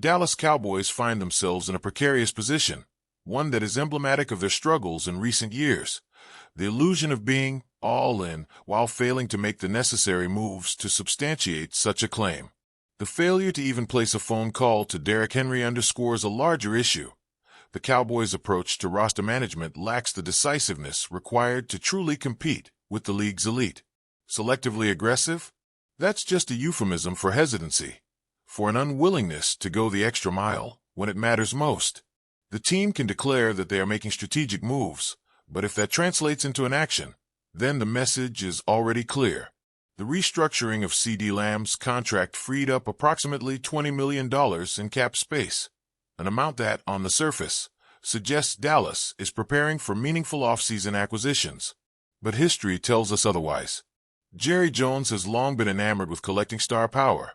Dallas Cowboys find themselves in a precarious position, one that is emblematic of their struggles in recent years. The illusion of being all in while failing to make the necessary moves to substantiate such a claim. The failure to even place a phone call to Derrick Henry underscores a larger issue. The Cowboys' approach to roster management lacks the decisiveness required to truly compete with the league's elite. Selectively aggressive? That's just a euphemism for hesitancy, for an unwillingness to go the extra mile when it matters most. The team can declare that they are making strategic moves, but if that translates into an action, then the message is already clear. The restructuring of CeeDee Lamb's contract freed up approximately $20 million in cap space, an amount that, on the surface, suggests Dallas is preparing for meaningful offseason acquisitions. But history tells us otherwise. Jerry Jones has long been enamored with collecting star power,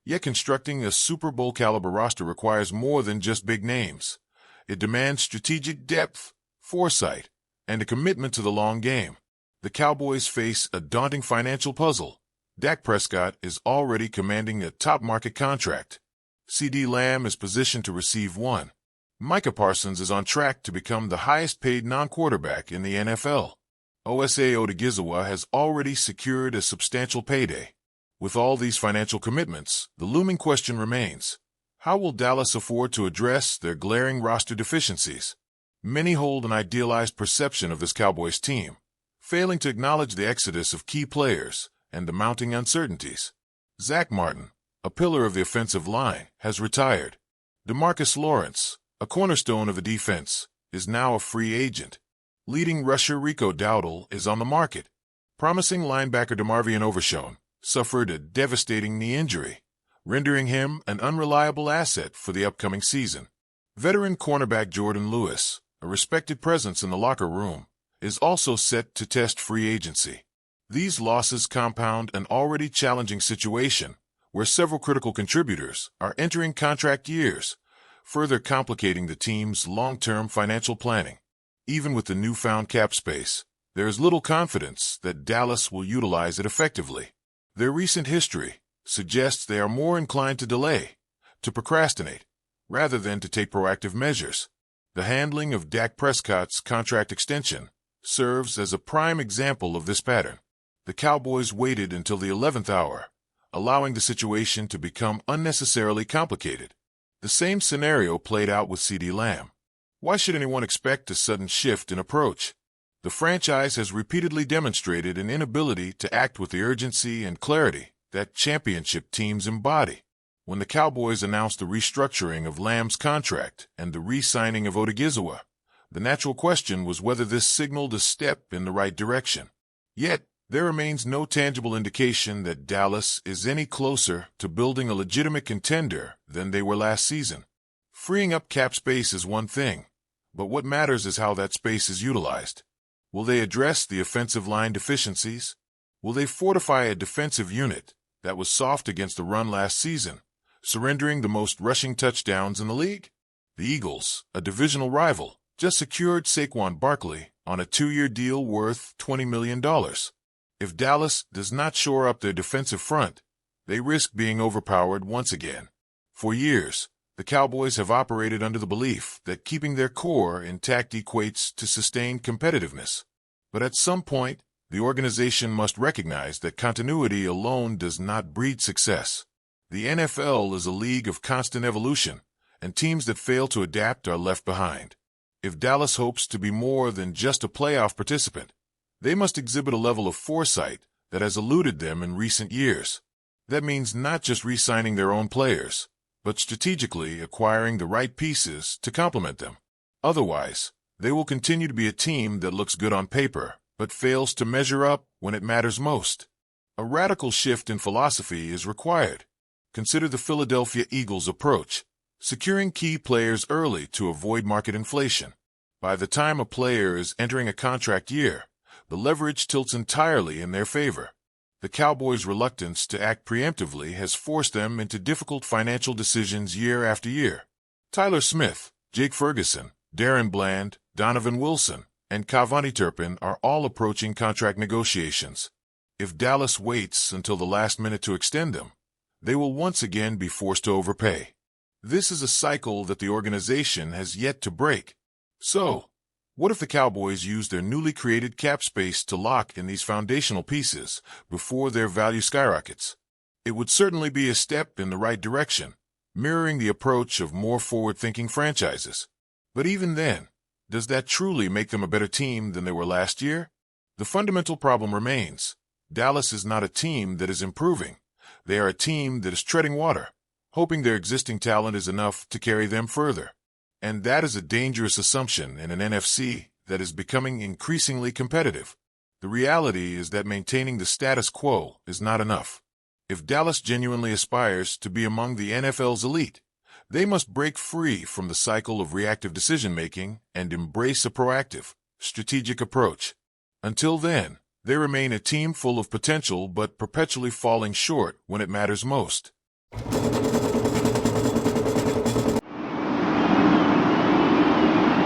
yet constructing a Super Bowl-caliber roster requires more than just big names. It demands strategic depth, foresight, and a commitment to the long game. The Cowboys face a daunting financial puzzle. Dak Prescott is already commanding a top-market contract. CeeDee Lamb is positioned to receive one. Micah Parsons is on track to become the highest-paid non-quarterback in the NFL. Osa Odigizua has already secured a substantial payday. With all these financial commitments, the looming question remains: how will Dallas afford to address their glaring roster deficiencies? Many hold an idealized perception of this Cowboys team, failing to acknowledge the exodus of key players and the mounting uncertainties. Zach Martin, a pillar of the offensive line, has retired. DeMarcus Lawrence, a cornerstone of the defense, is now a free agent. Leading rusher Rico Dowdle is on the market. Promising linebacker DeMarvion Overshown suffered a devastating knee injury, rendering him an unreliable asset for the upcoming season. Veteran cornerback Jordan Lewis, a respected presence in the locker room, is also set to test free agency. These losses compound an already challenging situation where several critical contributors are entering contract years, further complicating the team's long-term financial planning. Even with the newfound cap space, there is little confidence that Dallas will utilize it effectively. Their recent history suggests they are more inclined to delay, to procrastinate, rather than to take proactive measures. The handling of Dak Prescott's contract extension serves as a prime example of this pattern. The Cowboys waited until the 11th hour, allowing the situation to become unnecessarily complicated. The same scenario played out with CeeDee Lamb. Why should anyone expect a sudden shift in approach? The franchise has repeatedly demonstrated an inability to act with the urgency and clarity that championship teams embody. When the Cowboys announced the restructuring of Lamb's contract and the re-signing of Odigizua, the natural question was whether this signaled a step in the right direction. Yet, there remains no tangible indication that Dallas is any closer to building a legitimate contender than they were last season. Freeing up cap space is one thing, but what matters is how that space is utilized. Will they address the offensive line deficiencies? Will they fortify a defensive unit that was soft against the run last season, surrendering the most rushing touchdowns in the league? The Eagles, a divisional rival, just secured Saquon Barkley on a 2-year deal worth $20 million. If Dallas does not shore up their defensive front, they risk being overpowered once again. For years, the Cowboys have operated under the belief that keeping their core intact equates to sustained competitiveness. But at some point, the organization must recognize that continuity alone does not breed success. The NFL is a league of constant evolution, and teams that fail to adapt are left behind. If Dallas hopes to be more than just a playoff participant, they must exhibit a level of foresight that has eluded them in recent years. That means not just re-signing their own players, but strategically acquiring the right pieces to complement them. Otherwise, they will continue to be a team that looks good on paper, but fails to measure up when it matters most. A radical shift in philosophy is required. Consider the Philadelphia Eagles' approach, securing key players early to avoid market inflation. By the time a player is entering a contract year, the leverage tilts entirely in their favor. The Cowboys' reluctance to act preemptively has forced them into difficult financial decisions year after year. Tyler Smith, Jake Ferguson, Darren Bland, Donovan Wilson, and Cavani Turpin are all approaching contract negotiations. If Dallas waits until the last minute to extend them, they will once again be forced to overpay. This is a cycle that the organization has yet to break. So, what if the Cowboys use their newly created cap space to lock in these foundational pieces before their value skyrockets? It would certainly be a step in the right direction, mirroring the approach of more forward-thinking franchises. But even then, does that truly make them a better team than they were last year? The fundamental problem remains. Dallas is not a team that is improving. They are a team that is treading water, hoping their existing talent is enough to carry them further. And that is a dangerous assumption in an NFC that is becoming increasingly competitive. The reality is that maintaining the status quo is not enough. If Dallas genuinely aspires to be among the NFL's elite, they must break free from the cycle of reactive decision-making and embrace a proactive, strategic approach. Until then, they remain a team full of potential but perpetually falling short when it matters most.